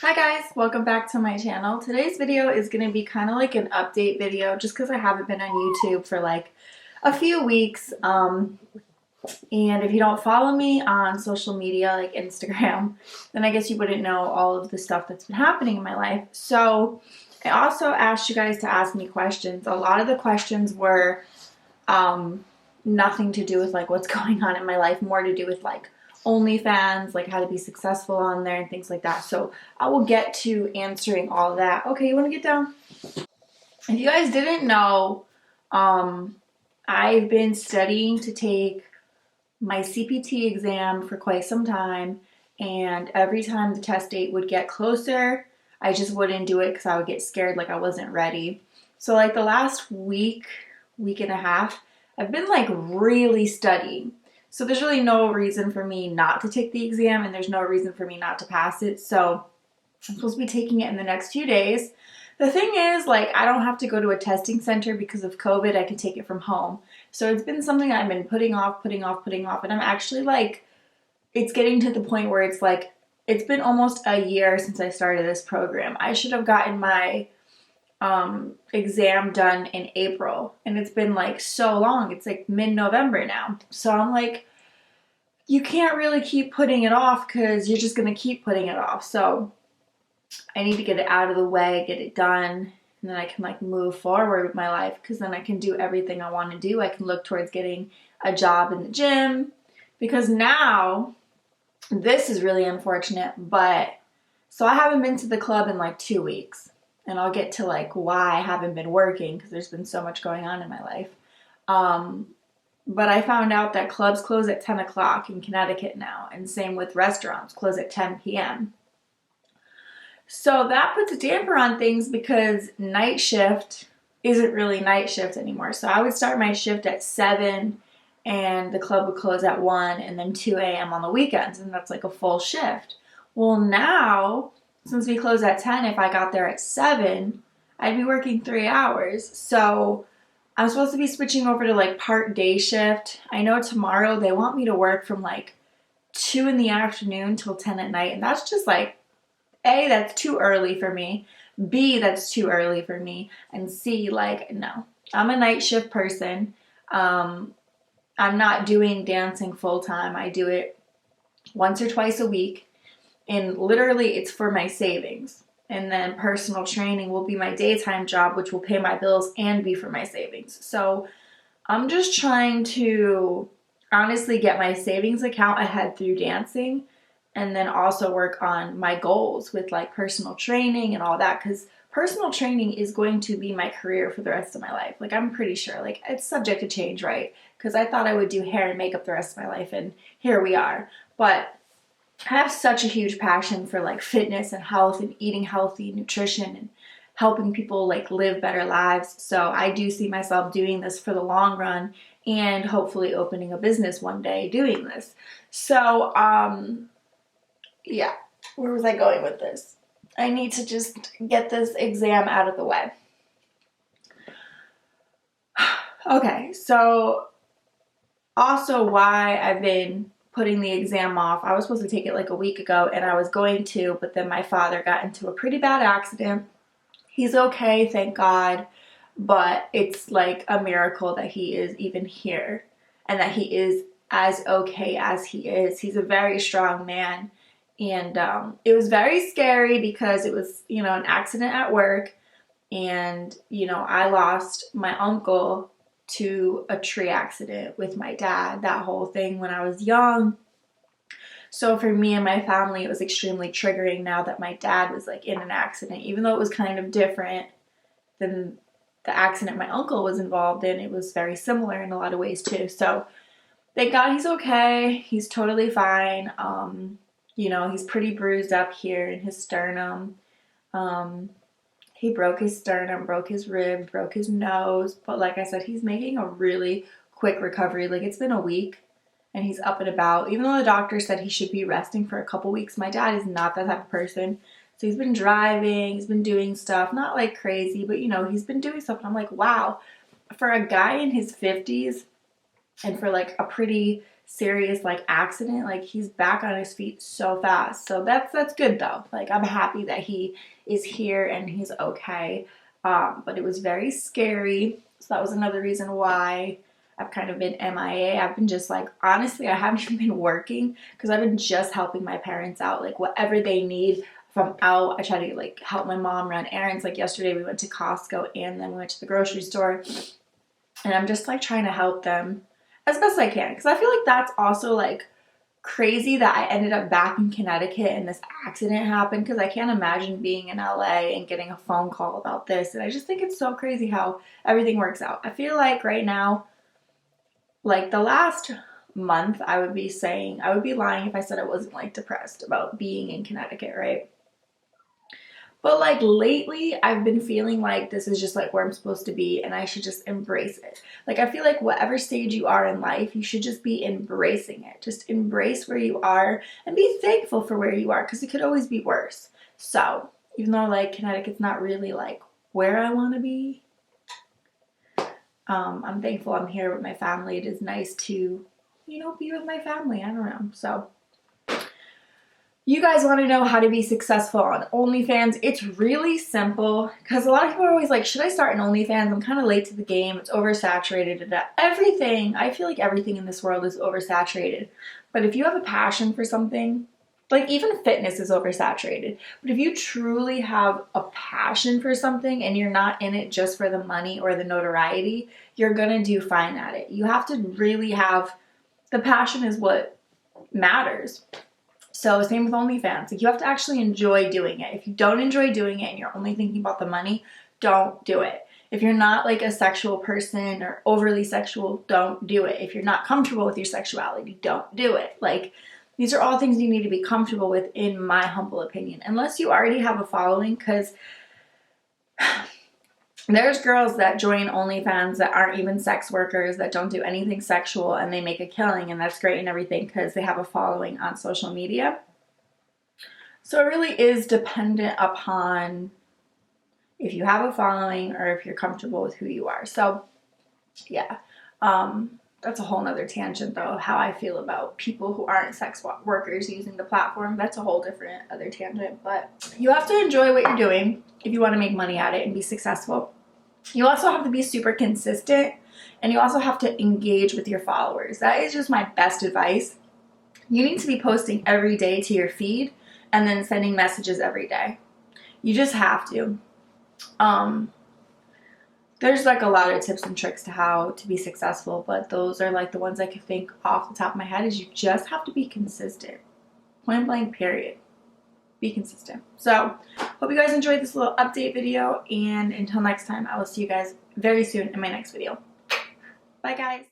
Hi guys, welcome back to my channel. Today's video is going to be kind of like an update video just because I haven't been on YouTube for like a few weeks. And if you don't follow me on social media like Instagram, then I guess you wouldn't know all of the stuff that's been happening in my life. So I also asked you guys to ask me questions. A lot of the questions were nothing to do with like what's going on in my life, more to do with like OnlyFans, like how to be successful on there and things like that. So I will get to answering all of that. Okay, you want to get down? If you guys didn't know, I've been studying to take my CPT exam for quite some time, and every time the test date would get closer, I just wouldn't do it because I would get scared like I wasn't ready. So like the last week and a half, I've been like really studying. So there's really no reason for me not to take the exam, and there's no reason for me not to pass it. So I'm supposed to be taking it in the next few days. The thing is, like, I don't have to go to a testing center because of COVID. I can take it from home. So it's been something I've been putting off. And I'm actually like, it's getting to the point where it's like, it's been almost a year since I started this program. I should have gotten my exam done in April, and it's been like so long. It's like mid-November now. So I'm like, you can't really keep putting it off because you're just going to keep putting it off. So I need to get it out of the way, get it done, and then I can like move forward with my life, because then I can do everything I want to do. I can look towards getting a job in the gym, because now this is really unfortunate, but so I haven't been to the club in like 2 weeks. And I'll get to like why I haven't been working, because there's been so much going on in my life. But I found out that clubs close at 10 o'clock in Connecticut now, and same with restaurants, close at 10 p.m. So that puts a damper on things, because night shift isn't really night shift anymore. So I would start my shift at 7, and the club would close at 1, and then 2 a.m. on the weekends, and that's like a full shift. Well, now, since we close at 10, if I got there at 7, I'd be working 3 hours. So I'm supposed to be switching over to like part day shift. I know tomorrow they want me to work from like 2 in the afternoon till 10 at night. And that's just like, A, that's too early for me. B, that's too early for me. And C, like, no. I'm a night shift person. I'm not doing dancing full time. I do it once or twice a week. And literally it's for my savings. And then personal training will be my daytime job, which will pay my bills and be for my savings. So I'm just trying to honestly get my savings account ahead through dancing, and then also work on my goals with like personal training and all that, because personal training is going to be my career for the rest of my life. Like, I'm pretty sure, like, it's subject to change, right? Because I thought I would do hair and makeup the rest of my life, and here we are. But I have such a huge passion for like fitness and health and eating healthy, nutrition, and helping people like live better lives. So I do see myself doing this for the long run, and hopefully opening a business one day doing this. So, yeah, where was I going with this? I need to just get this exam out of the way. Okay, so also why I've been putting the exam off. I was supposed to take it like a week ago, and I was going to, but then my father got into a pretty bad accident. He's okay, thank God, but it's like a miracle that he is even here, and that he is as okay as he is. He's a very strong man, and it was very scary because it was, an accident at work, and, I lost my uncle to a tree accident with my dad, that whole thing when I was young. So for me and my family, it was extremely triggering now that my dad was like in an accident, even though it was kind of different than the accident my uncle was involved in. It was very similar in a lot of ways too. So thank God he's okay. He's totally fine. He's pretty bruised up here in his sternum. He broke his sternum, broke his rib, broke his nose. But like I said, he's making a really quick recovery. Like, it's been a week and he's up and about. Even though the doctor said he should be resting for a couple weeks, my dad is not that type of person. So he's been driving, he's been doing stuff, not like crazy, but he's been doing stuff. And I'm like, wow, for a guy in his 50s and for like a pretty serious like accident. Like he's back on his feet so fast. So that's good though. Like I'm happy that he is here and he's okay. But it was very scary. So that was another reason why I've kind of been MIA. I've been just like, honestly, I haven't even been working because I've been just helping my parents out. Like whatever they need, if I'm out, I try to like help my mom run errands. Like yesterday we went to Costco and then we went to the grocery store. And I'm just like trying to help them as best I can. Because I feel like that's also like crazy that I ended up back in Connecticut and this accident happened, because I can't imagine being in LA and getting a phone call about this. And I just think it's so crazy how everything works out. I feel like right now, like the last month, I would be lying if I said I wasn't like depressed about being in Connecticut, right? But like lately, I've been feeling like this is just like where I'm supposed to be and I should just embrace it. Like I feel like whatever stage you are in life, you should just be embracing it. Just embrace where you are and be thankful for where you are, because it could always be worse. So even though like Connecticut's not really like where I want to be, I'm thankful I'm here with my family. It is nice to, you know, be with my family. I don't know. So you guys want to know how to be successful on OnlyFans? It's really simple, because a lot of people are always like, should I start an OnlyFans? I'm kind of late to the game. It's oversaturated. Everything, I feel like everything in this world is oversaturated. But if you have a passion for something, like even fitness is oversaturated. But if you truly have a passion for something and you're not in it just for the money or the notoriety, you're going to do fine at it. You have to really have, the passion is what matters. So same with OnlyFans. Like you have to actually enjoy doing it. If you don't enjoy doing it and you're only thinking about the money, don't do it. If you're not like a sexual person or overly sexual, don't do it. If you're not comfortable with your sexuality, don't do it. Like these are all things you need to be comfortable with, in my humble opinion. Unless you already have a following, because there's girls that join OnlyFans that aren't even sex workers, that don't do anything sexual, and they make a killing, and that's great and everything because they have a following on social media. So it really is dependent upon if you have a following or if you're comfortable with who you are. So yeah, that's a whole nother tangent though, how I feel about people who aren't sex workers using the platform. That's a whole different other tangent, but you have to enjoy what you're doing if you want to make money at it and be successful. You also have to be super consistent, and you also have to engage with your followers. That is just my best advice. You need to be posting every day to your feed and then sending messages every day. You just have to. There's like a lot of tips and tricks to how to be successful, but those are like the ones I can think off the top of my head. Is you just have to be consistent. Point blank, period. Be consistent. So hope you guys enjoyed this little update video, and until next time, I will see you guys very soon in my next video. Bye guys.